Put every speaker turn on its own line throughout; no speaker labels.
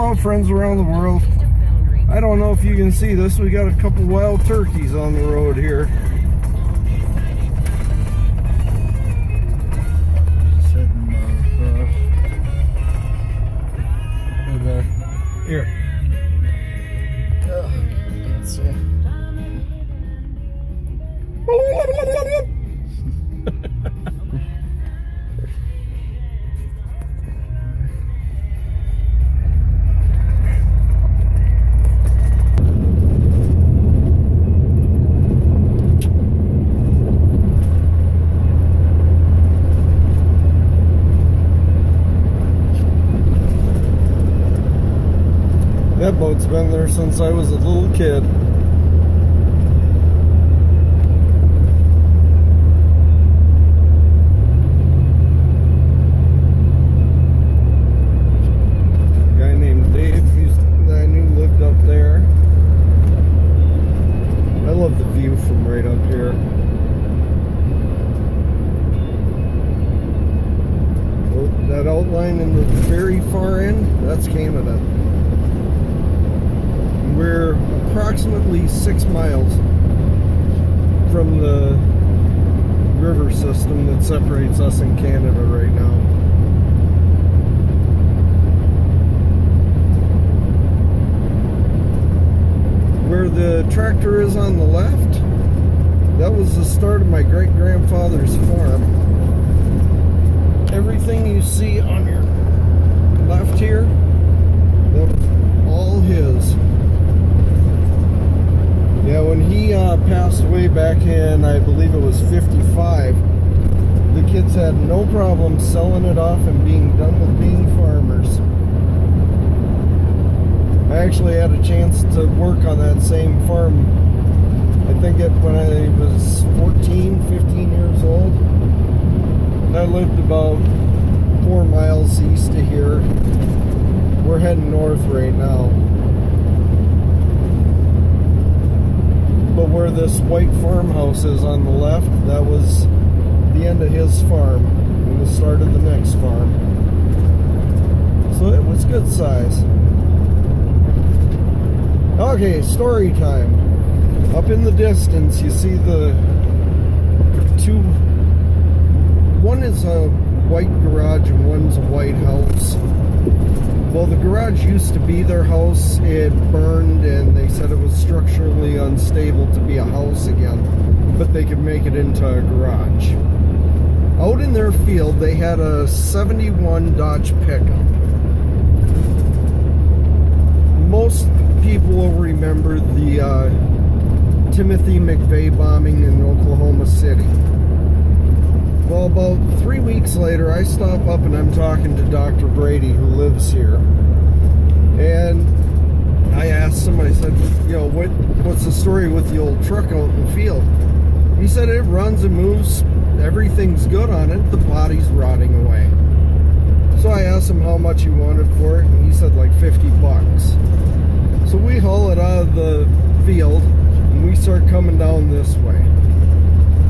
Hello, friends around the world. I don't know if you can see this. We got a couple wild turkeys on the road here. Here.
Let's see.
That boat's been there since I was a little kid. A guy named Dave that I knew lived up there. I love the view from right up here. Oh, that outline in the very far end, that's Canada. We're approximately 6 miles from the river system that separates us and Canada right now. Where the tractor is on the left, that was the start of my great-grandfather's farm. Everything you see on your left here, that was all his. Yeah, when he passed away back in, I believe it was 55, the kids had no problem selling it off and being done with being farmers. I actually had a chance to work on that same farm, I think when I was 14, 15 years old. I lived about 4 miles east of here. We're heading north right now. But where this white farmhouse is on the left, that was the end of his farm and the start of the next farm. So it was good size. Okay, story time. Up in the distance, you see the two. One is a white garage and one's a white house. Well, the garage used to be their house. It burned and they said it was structurally unstable to be a house again, but they could make it into a garage. Out in their field, they had a 71 Dodge pickup. Most people will remember the Timothy McVeigh bombing in Oklahoma City. Well, about 3 weeks later, I stop up and I'm talking to Dr. Brady, who lives here. And I asked him, I said, you know, what's the story with the old truck out in the field? He said it runs and moves, everything's good on it, the body's rotting away. So I asked him how much he wanted for it, and he said like 50 bucks. So we haul it out of the field, and we start coming down this way.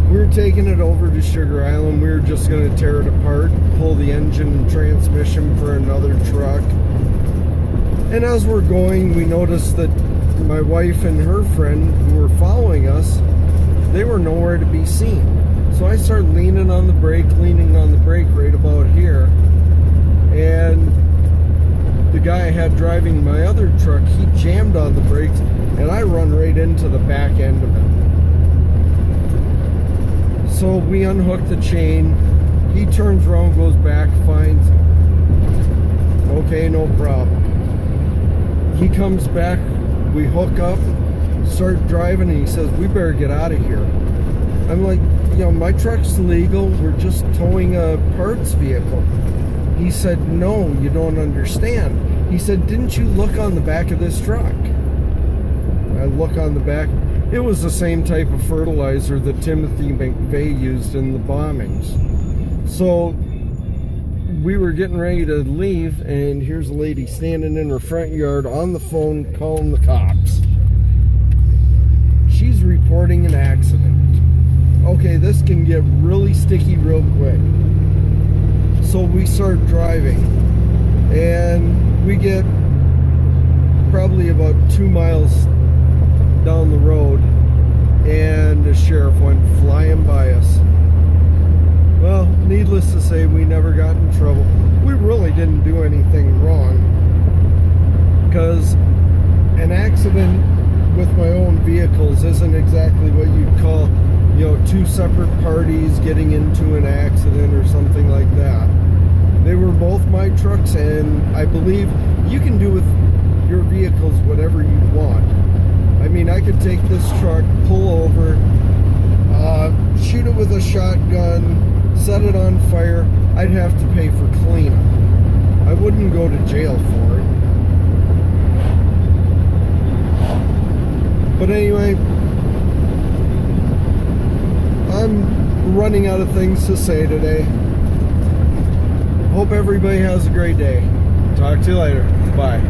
We were taking it over to Sugar Island. We were just going to tear it apart, pull the engine and transmission for another truck. And as we're going, we noticed that my wife and her friend who were following us, they were nowhere to be seen. So I started leaning on the brake right about here. And the guy I had driving my other truck, he jammed on the brakes, and I run right into the back end of it. So we unhook the chain, he turns around, goes back, finds, okay, no problem. He comes back, we hook up, start driving, and he says, we better get out of here. I'm like, you know, my truck's legal, we're just towing a parts vehicle. He said, no, you don't understand. He said, didn't you look on the back of this truck? I look on the back. It was the same type of fertilizer that Timothy McVeigh used in the bombings. So we were getting ready to leave, and here's a lady standing in her front yard on the phone calling the cops. She's reporting an accident. Okay, this can get really sticky real quick. So we start driving, and we get probably about 2 miles down the road, and the sheriff went flying by us. Well, needless to say, we never got in trouble. We really didn't do anything wrong, because an accident with my own vehicles isn't exactly what you'd call, two separate parties getting into an accident or something like that. They were both my trucks, and I believe you can do with your vehicles whatever you want. I mean, I could take this truck, pull over, shoot it with a shotgun, set it on fire. I'd have to pay for cleanup. I wouldn't go to jail for it. But anyway, I'm running out of things to say today. Hope everybody has a great day. Talk to you later. Bye.